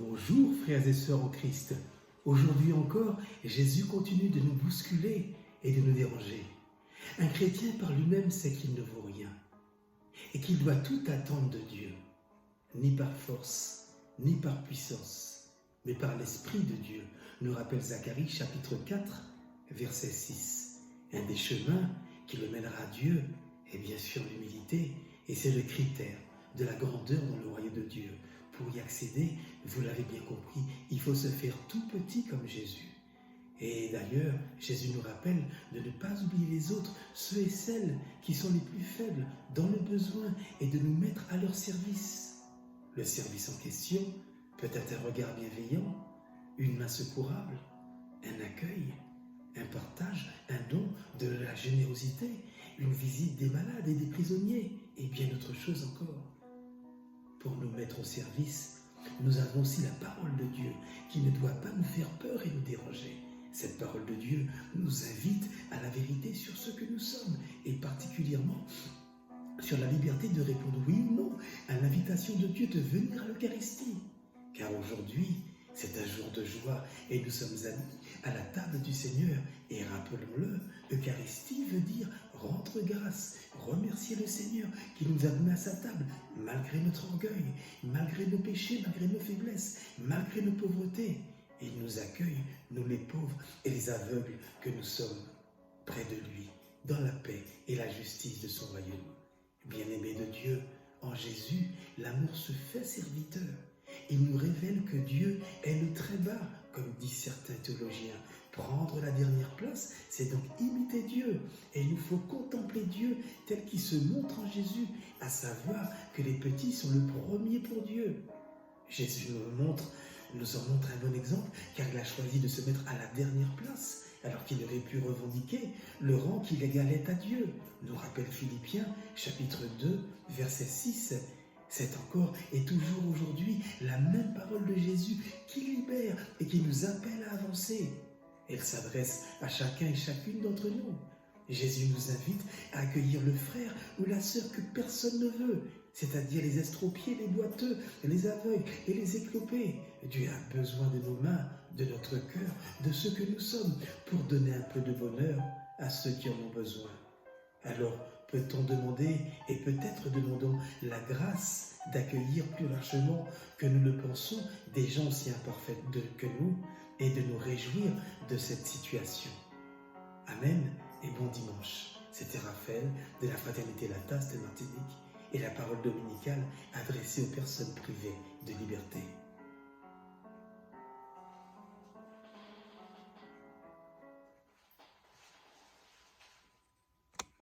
Bonjour frères et sœurs en Christ. Aujourd'hui encore, Jésus continue de nous bousculer et de nous déranger. Un chrétien par lui-même sait qu'il ne vaut rien et qu'il doit tout attendre de Dieu, ni par force, ni par puissance, mais par l'Esprit de Dieu, nous rappelle Zacharie chapitre 4, verset 6. Un des chemins qui le mènera à Dieu est bien sûr l'humilité, et c'est le critère de la grandeur dans le royaume de Dieu. Pour y accéder, vous l'avez bien compris, il faut se faire tout petit comme Jésus. Et d'ailleurs, Jésus nous rappelle de ne pas oublier les autres, ceux et celles qui sont les plus faibles dans le besoin, et de nous mettre à leur service. Le service en question peut être un regard bienveillant, une main secourable, un accueil, un partage, un don, de la générosité, une visite des malades et des prisonniers, et bien autre chose encore. Pour nous mettre au service, nous avons aussi la parole de Dieu qui ne doit pas nous faire peur et nous déranger. Cette parole de Dieu nous invite à la vérité sur ce que nous sommes, et particulièrement sur la liberté de répondre oui ou non à l'invitation de Dieu de venir à l'Eucharistie. Car aujourd'hui, c'est un jour de joie et nous sommes amis à la table du Seigneur. Et rappelons-le, Eucharistie veut dire rendre grâce, remercier le Seigneur qui nous a donné à sa table, malgré notre orgueil, malgré nos péchés, malgré nos faiblesses, malgré nos pauvretés. Et il nous accueille, nous les pauvres et les aveugles que nous sommes, près de lui, dans la paix et la justice de son royaume. Bien-aimés de Dieu, en Jésus, l'amour se fait serviteur. Il nous révèle que Dieu est le très bas, comme disent certains théologiens. Prendre la dernière place, c'est donc imiter Dieu. Et il nous faut contempler Dieu tel qu'il se montre en Jésus, à savoir que les petits sont le premier pour Dieu. Jésus nous en montre un bon exemple, car il a choisi de se mettre à la dernière place, alors qu'il aurait pu revendiquer le rang qu'il égalait à Dieu. Nous rappelle Philippiens, chapitre 2, verset 6. C'est encore et toujours aujourd'hui la même parole de Jésus qui libère et qui nous appelle à avancer. Elle s'adresse à chacun et chacune d'entre nous. Jésus nous invite à accueillir le frère ou la sœur que personne ne veut, c'est-à-dire les estropiés, les boiteux, les aveugles et les éclopés. Dieu a besoin de nos mains, de notre cœur, de ce que nous sommes, pour donner un peu de bonheur à ceux qui en ont besoin. Alors, peut-on demander, et peut-être demandons la grâce d'accueillir plus largement que nous le pensons des gens aussi imparfaits que nous, et de nous réjouir de cette situation. Amen et bon dimanche. C'était Raphaël de la Fraternité La Tasse de Martinique et la parole dominicale adressée aux personnes privées de liberté.